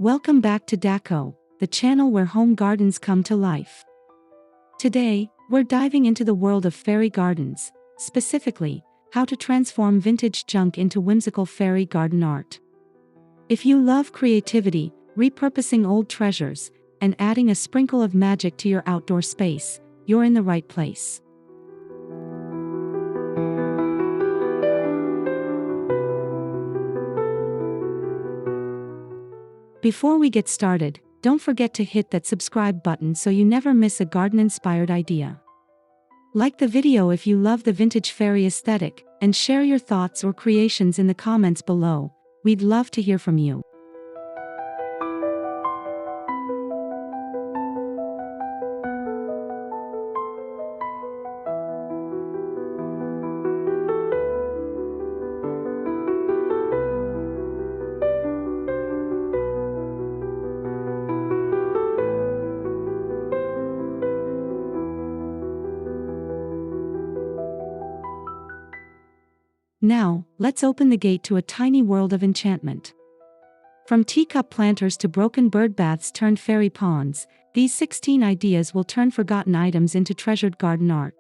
Welcome back to Daco, the channel where home gardens come to life. Today, we're diving into the world of fairy gardens, specifically, how to transform vintage junk into whimsical fairy garden art. If you love creativity, repurposing old treasures, and adding a sprinkle of magic to your outdoor space, you're in the right place. Before we get started, don't forget to hit that subscribe button so you never miss a garden-inspired idea. Like the video if you love the vintage fairy aesthetic, and share your thoughts or creations in the comments below. We'd love to hear from you. Now, let's open the gate to a tiny world of enchantment. From teacup planters to broken birdbaths turned fairy ponds, these 16 ideas will turn forgotten items into treasured garden art.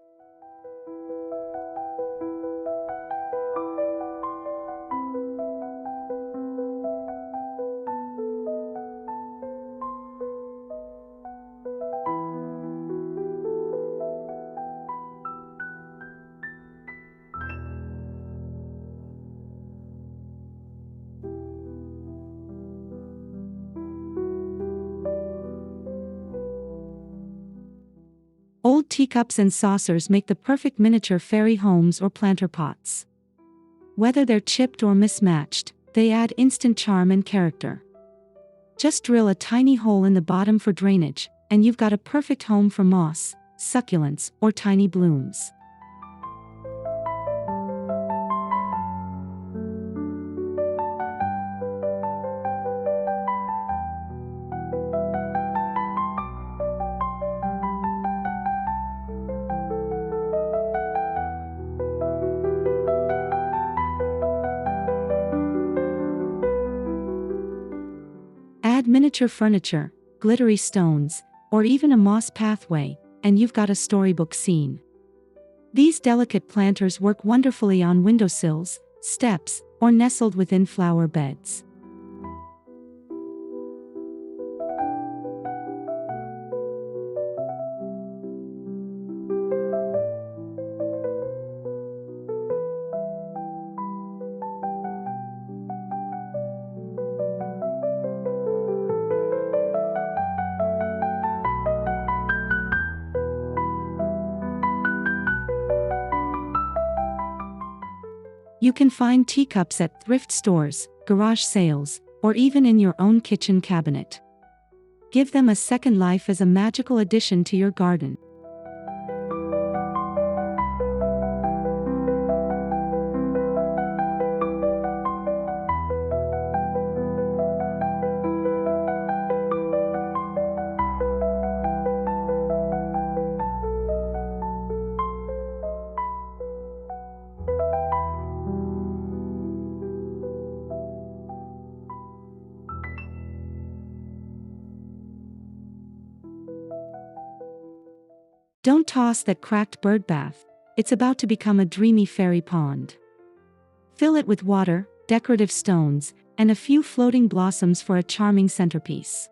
Old teacups and saucers make the perfect miniature fairy homes or planter pots. Whether they're chipped or mismatched, they add instant charm and character. Just drill a tiny hole in the bottom for drainage, and you've got a perfect home for moss, succulents, or tiny blooms. Add miniature furniture, glittery stones, or even a moss pathway, and you've got a storybook scene. These delicate planters work wonderfully on windowsills, steps, or nestled within flower beds. You can find teacups at thrift stores, garage sales, or even in your own kitchen cabinet. Give them a second life as a magical addition to your garden. Don't toss that cracked birdbath, it's about to become a dreamy fairy pond. Fill it with water, decorative stones, and a few floating blossoms for a charming centerpiece.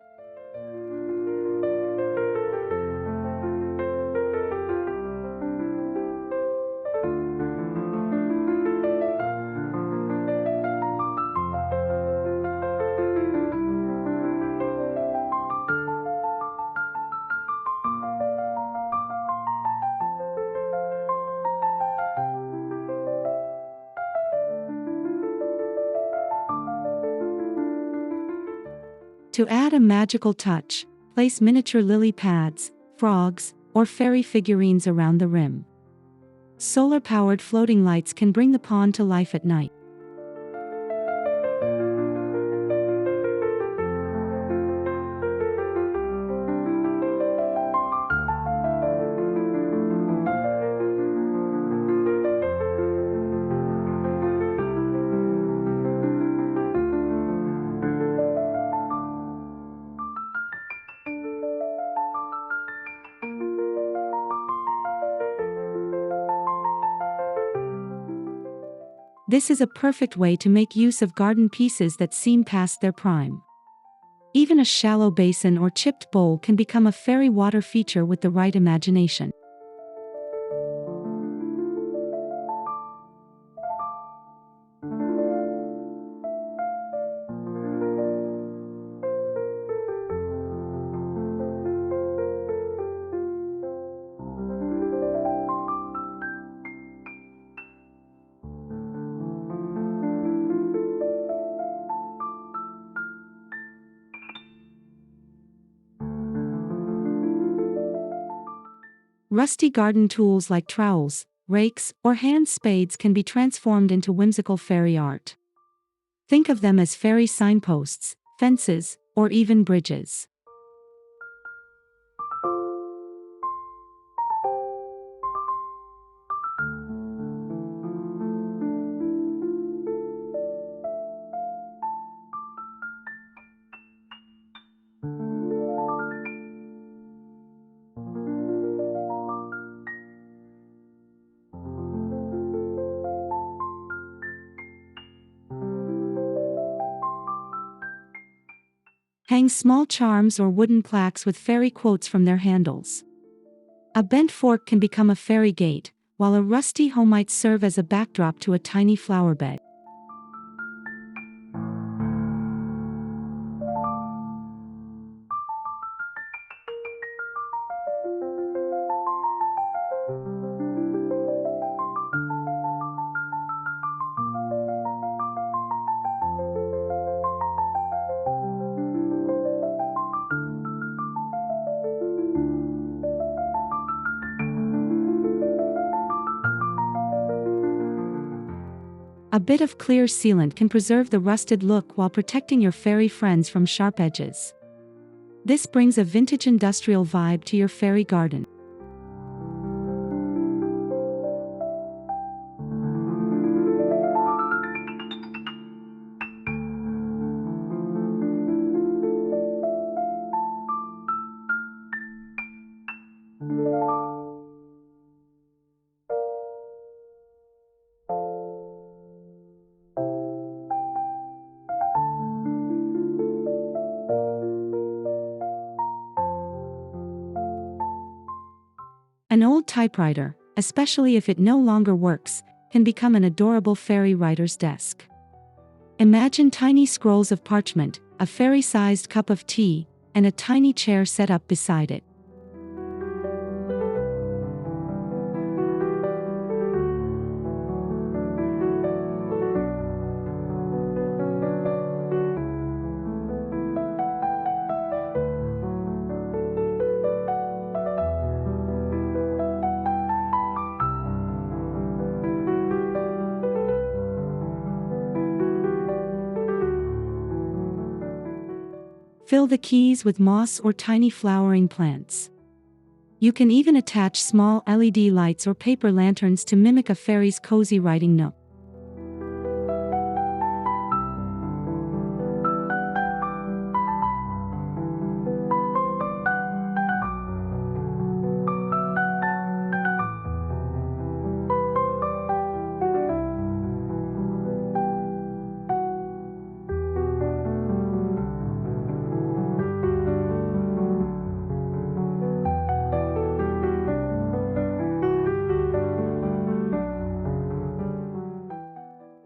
To add a magical touch, place miniature lily pads, frogs, or fairy figurines around the rim. Solar-powered floating lights can bring the pond to life at night. This is a perfect way to make use of garden pieces that seem past their prime. Even a shallow basin or chipped bowl can become a fairy water feature with the right imagination. Rusty garden tools like trowels, rakes, or hand spades can be transformed into whimsical fairy art. Think of them as fairy signposts, fences, or even bridges. Hang small charms or wooden plaques with fairy quotes from their handles. A bent fork can become a fairy gate, while a rusty hoe might serve as a backdrop to a tiny flower bed. A bit of clear sealant can preserve the rusted look while protecting your fairy friends from sharp edges. This brings a vintage industrial vibe to your fairy garden. An old typewriter, especially if it no longer works, can become an adorable fairy writer's desk. Imagine tiny scrolls of parchment, a fairy-sized cup of tea, and a tiny chair set up beside it. Fill the keys with moss or tiny flowering plants. You can even attach small LED lights or paper lanterns to mimic a fairy's cozy writing nook.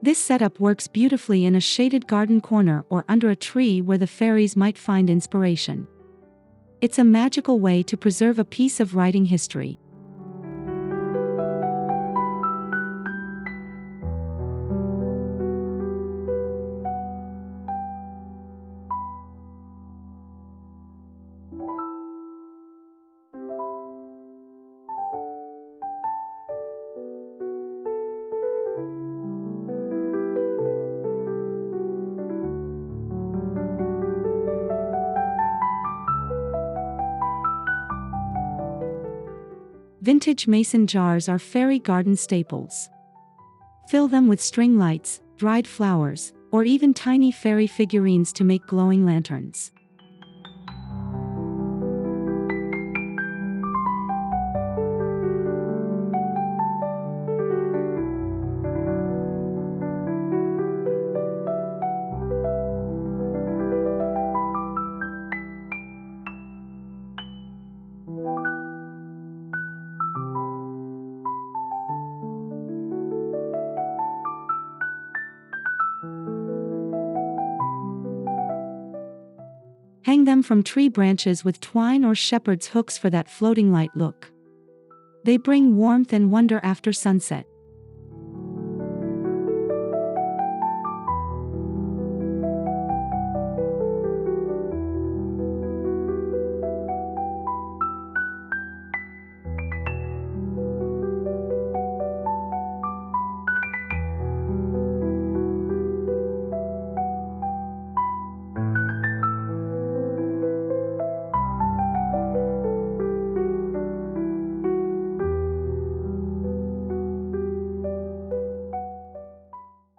This setup works beautifully in a shaded garden corner or under a tree where the fairies might find inspiration. It's a magical way to preserve a piece of writing history. Vintage mason jars are fairy garden staples. Fill them with string lights, dried flowers, or even tiny fairy figurines to make glowing lanterns. Hang them from tree branches with twine or shepherd's hooks for that floating light look. They bring warmth and wonder after sunset.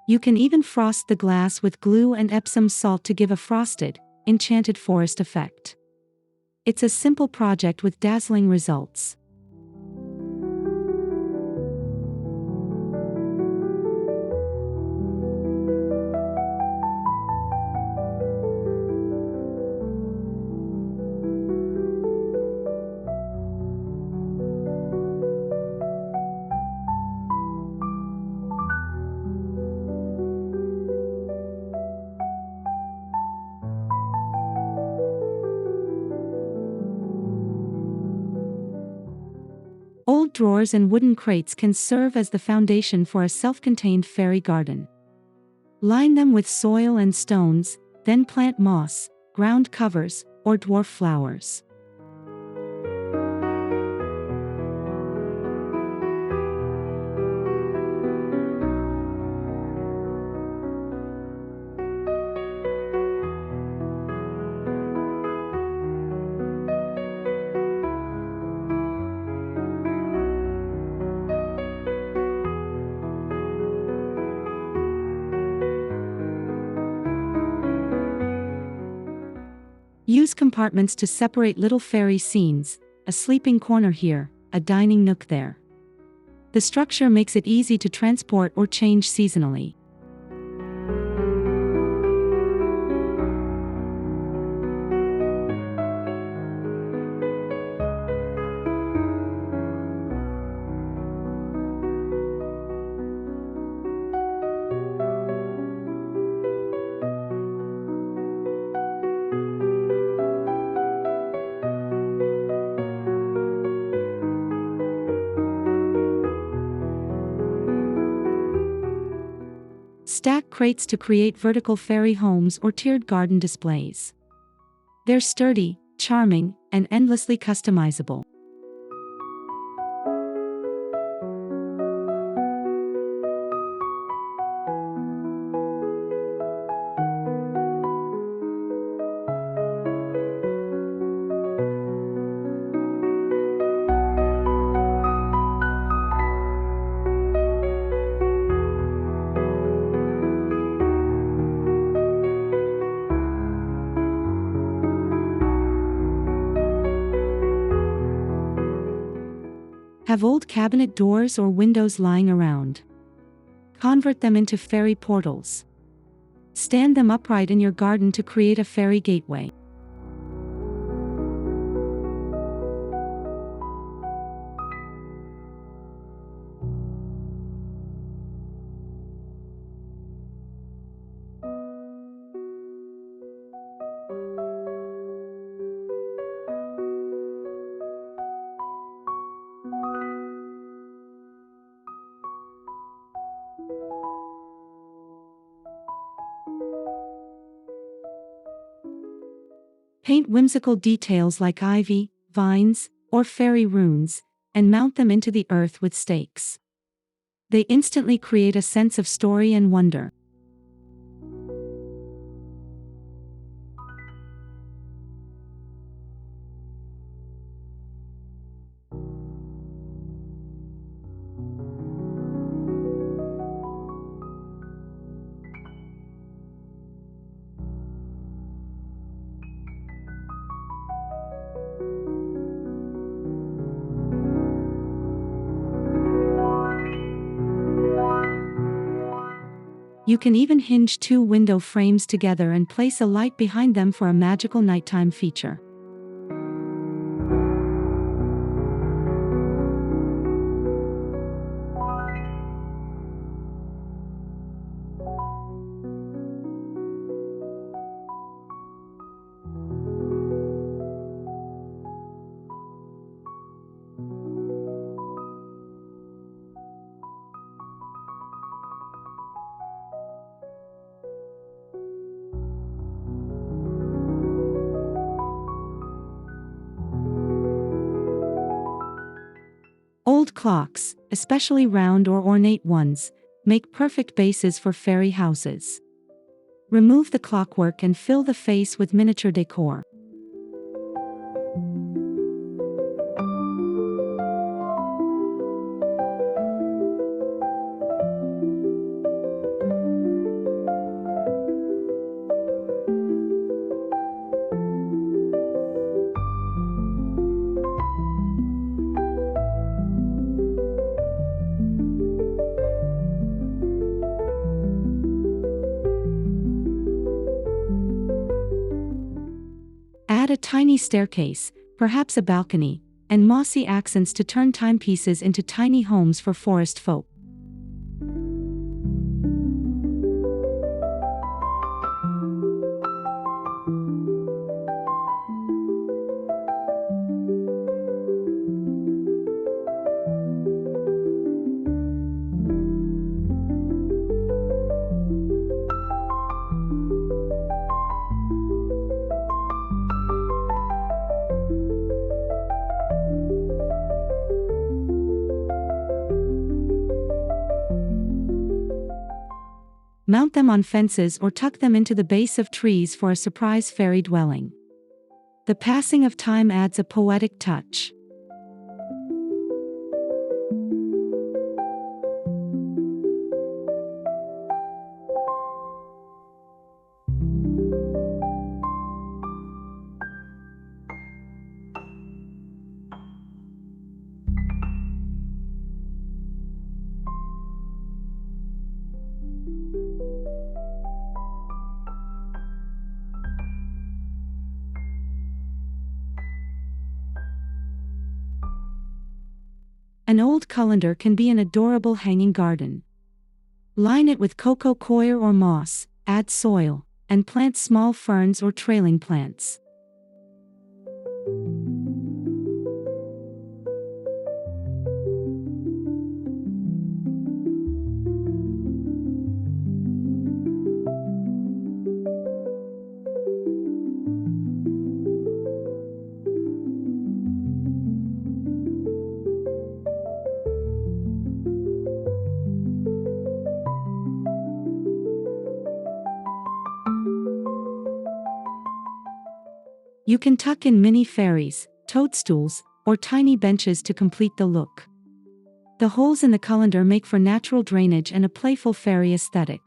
You can even frost the glass with glue and Epsom salt to give a frosted, enchanted forest effect. It's a simple project with dazzling results. Old drawers and wooden crates can serve as the foundation for a self-contained fairy garden. Line them with soil and stones, then plant moss, ground covers, or dwarf flowers. Use compartments to separate little fairy scenes, a sleeping corner here, a dining nook there. The structure makes it easy to transport or change seasonally. Stack crates to create vertical fairy homes or tiered garden displays. They're sturdy, charming, and endlessly customizable. Have old cabinet doors or windows lying around? Convert them into fairy portals. Stand them upright in your garden to create a fairy gateway. Paint whimsical details like ivy, vines, or fairy runes, and mount them into the earth with stakes. They instantly create a sense of story and wonder. You can even hinge two window frames together and place a light behind them for a magical nighttime feature. Old clocks, especially round or ornate ones, make perfect bases for fairy houses. Remove the clockwork and fill the face with miniature decor. Add a tiny staircase, perhaps a balcony, and mossy accents to turn timepieces into tiny homes for forest folk. Mount them on fences or tuck them into the base of trees for a surprise fairy dwelling. The passing of time adds a poetic touch. An old colander can be an adorable hanging garden. Line it with cocoa coir or moss, add soil, and plant small ferns or trailing plants. You can tuck in mini fairies, toadstools, or tiny benches to complete the look. The holes in the colander make for natural drainage and a playful fairy aesthetic.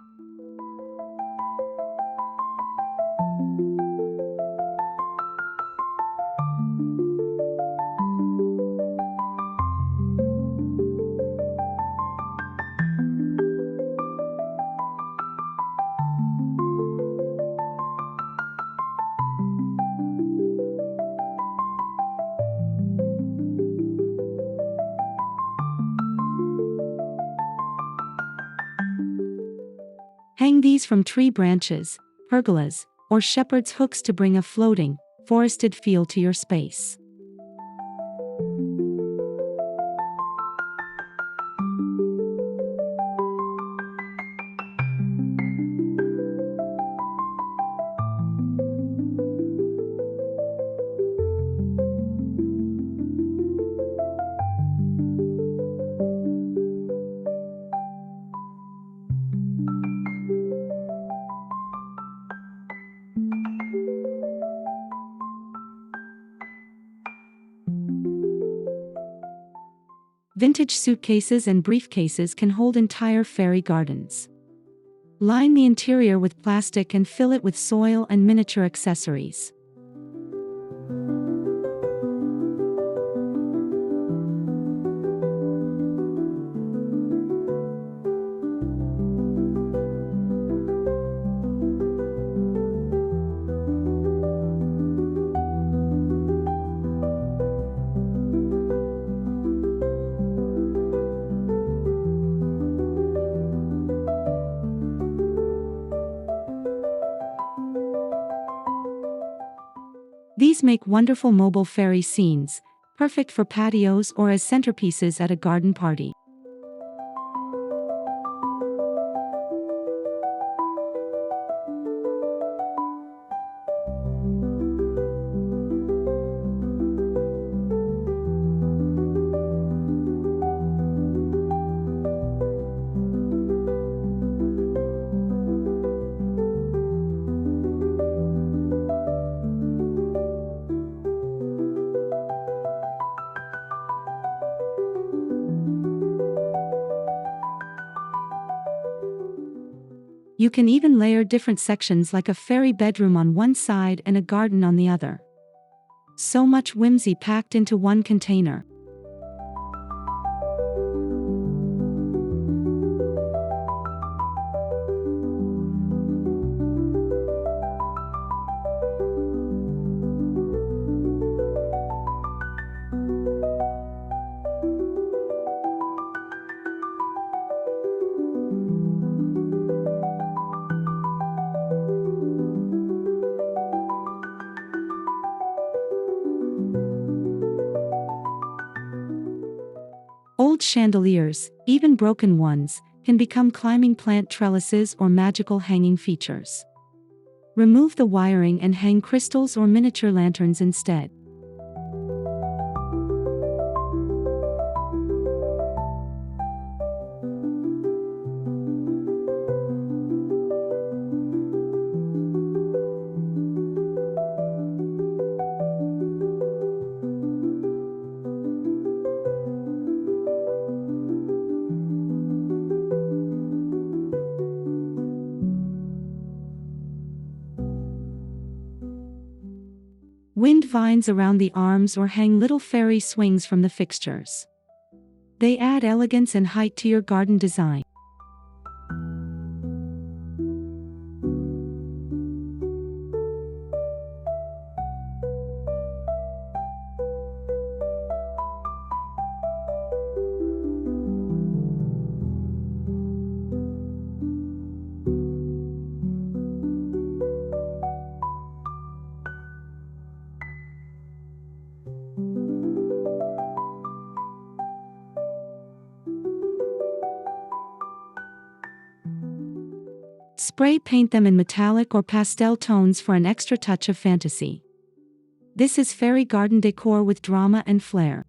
Hang these from tree branches, pergolas, or shepherd's hooks to bring a floating, forested feel to your space. Vintage suitcases and briefcases can hold entire fairy gardens. Line the interior with plastic and fill it with soil and miniature accessories. These make wonderful mobile fairy scenes, perfect for patios or as centerpieces at a garden party. You can even layer different sections like a fairy bedroom on one side and a garden on the other. So much whimsy packed into one container. Old chandeliers, even broken ones, can become climbing plant trellises or magical hanging features. Remove the wiring and hang crystals or miniature lanterns instead. Wind vines around the arms or hang little fairy swings from the fixtures. They add elegance and height to your garden design. Spray paint them in metallic or pastel tones for an extra touch of fantasy. This is fairy garden decor with drama and flair.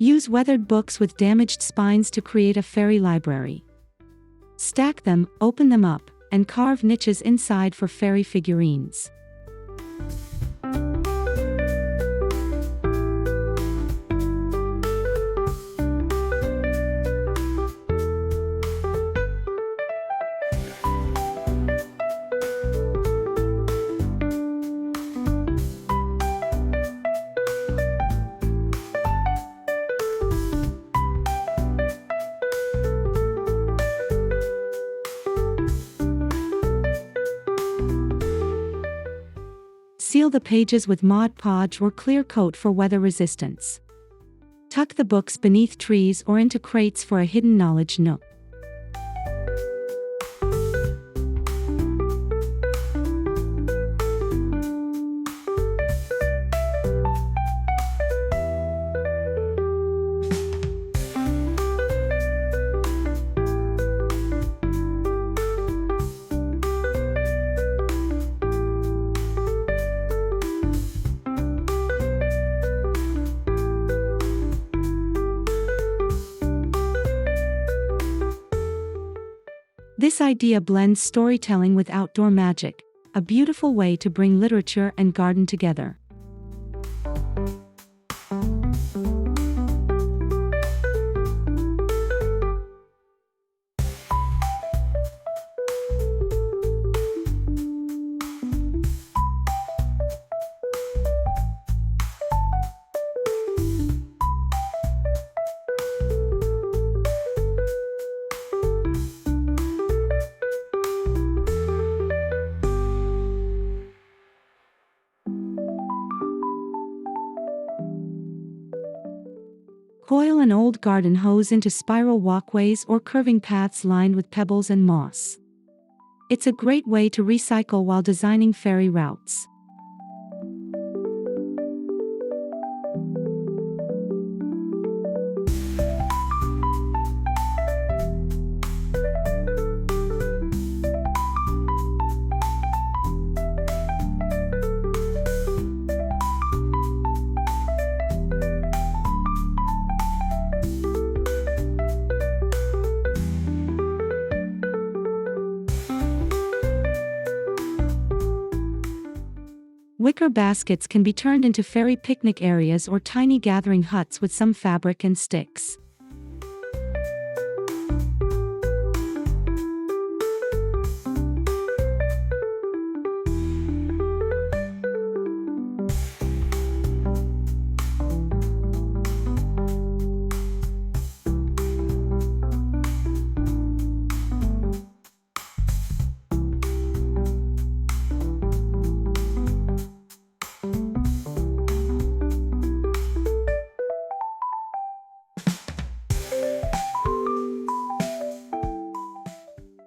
Use weathered books with damaged spines to create a fairy library. Stack them, open them up, and carve niches inside for fairy figurines. Seal the pages with Mod Podge or clear coat for weather resistance. Tuck the books beneath trees or into crates for a hidden knowledge nook. This idea blends storytelling with outdoor magic, a beautiful way to bring literature and garden together. Coil an old garden hose into spiral walkways or curving paths lined with pebbles and moss. It's a great way to recycle while designing fairy routes. Wicker baskets can be turned into fairy picnic areas or tiny gathering huts with some fabric and sticks.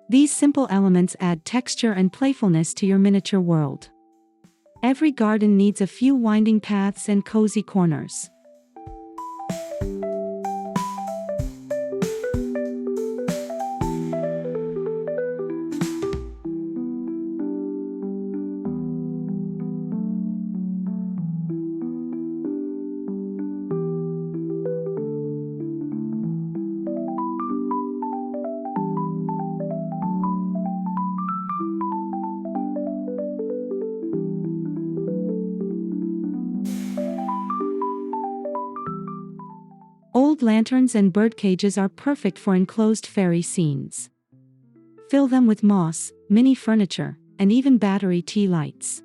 These simple elements add texture and playfulness to your miniature world. Every garden needs a few winding paths and cozy corners. Old lanterns and birdcages are perfect for enclosed fairy scenes. Fill them with moss, mini furniture, and even battery tea lights.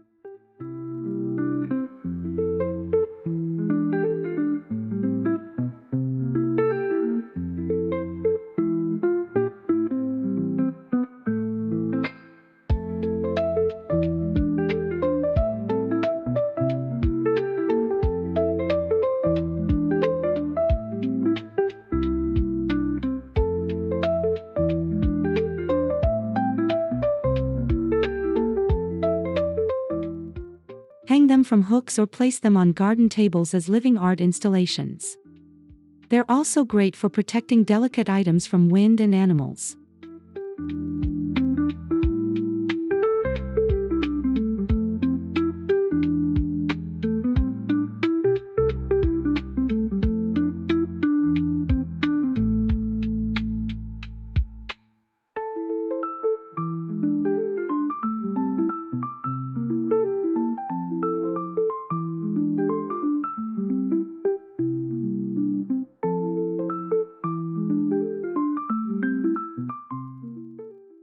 Hang them from hooks or place them on garden tables as living art installations. They're also great for protecting delicate items from wind and animals.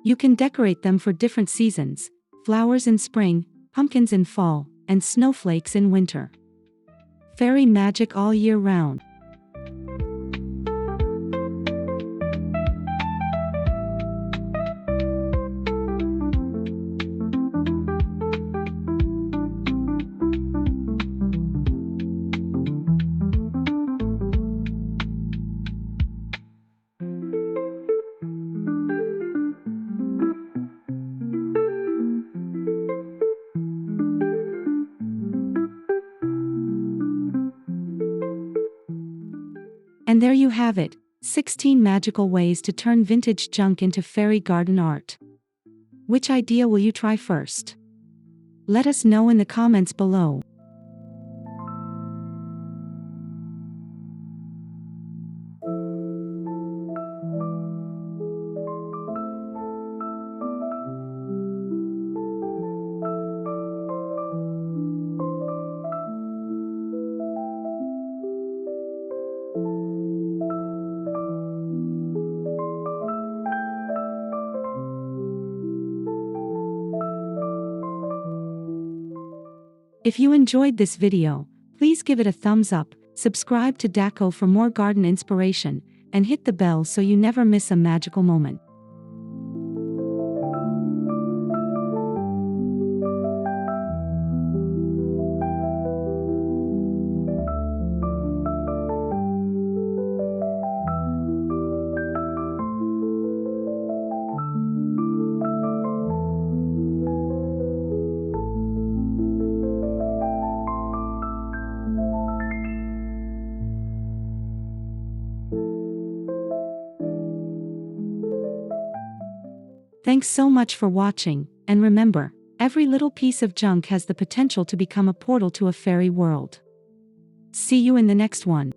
You can decorate them for different seasons: flowers in spring, pumpkins in fall, and snowflakes in winter. Fairy magic all year round. And there you have it, 16 magical ways to turn vintage junk into fairy garden art. Which idea will you try first? Let us know in the comments below. If you enjoyed this video, please give it a thumbs up, subscribe to Daco for more garden inspiration, and hit the bell so you never miss a magical moment. Thanks so much for watching, and remember, every little piece of junk has the potential to become a portal to a fairy world. See you in the next one.